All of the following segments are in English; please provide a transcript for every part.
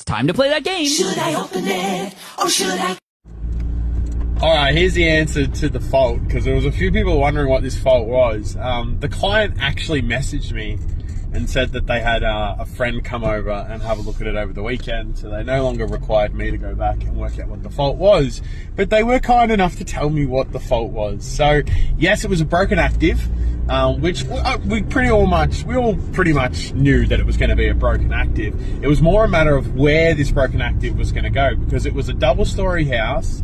It's time to play that game. Should I open it or should I? Alright, here's the answer to the fault, because there was a few people wondering what this fault was. The client actually messaged me and said that they had a friend come over and have a look at it over the weekend, so they no longer required me to go back and work out what the fault was, but they were kind enough to tell me what the fault was. So yes, it was a broken active, which we all pretty much knew that it was going to be a broken active. It was more a matter of where this broken active was going to go, because it was a double-story house.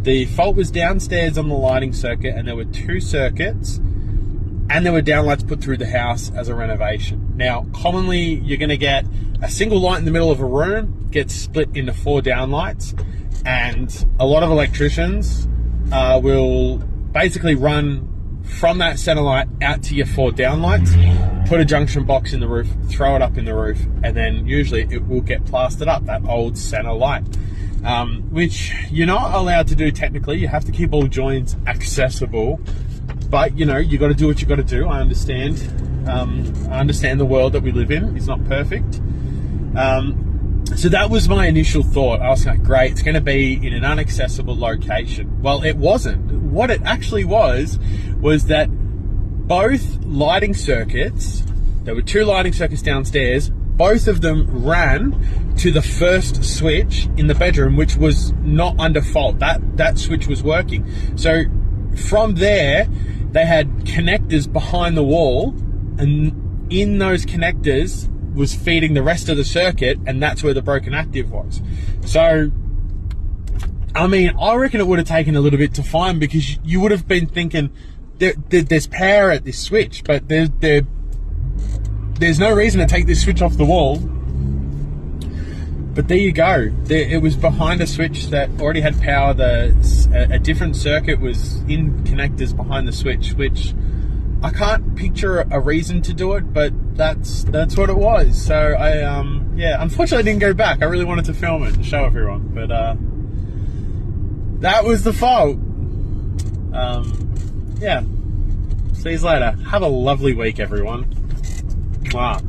The fault was downstairs on the lighting circuit, and there were 2 circuits, and there were downlights put through the house as a renovation. Now, commonly, you're going to get a single light in the middle of a room, gets split into 4 downlights, and a lot of electricians will basically run from that center light out to your 4 downlights, put a junction box in the roof, throw it up in the roof, and then usually it will get plastered up, that old center light. Which you're not allowed to do technically. You have to keep all joints accessible, but you know, you got to do what you got to do. I understand the world that we live in is not perfect. So that was my initial thought. I was like, great, it's going to be in an inaccessible location. Well, it wasn't. What it actually was that both lighting circuits, there were 2 lighting circuits downstairs, both of them ran to the first switch in the bedroom, which was not under fault. That switch was working. So from there, they had connectors behind the wall, and in those connectors was feeding the rest of the circuit, and that's where the broken active was. So, I mean, I reckon it would have taken a little bit to find, because you would have been thinking there's power at this switch, but there's no reason to take this switch off the wall. But there you go. It was behind a switch that already had power. A different circuit was in connectors behind the switch, which I can't picture a reason to do it, but that's what it was. So yeah, unfortunately I didn't go back. I really wanted to film it and show everyone, but that was the fault. Yeah. See you later. Have a lovely week, everyone. Wow.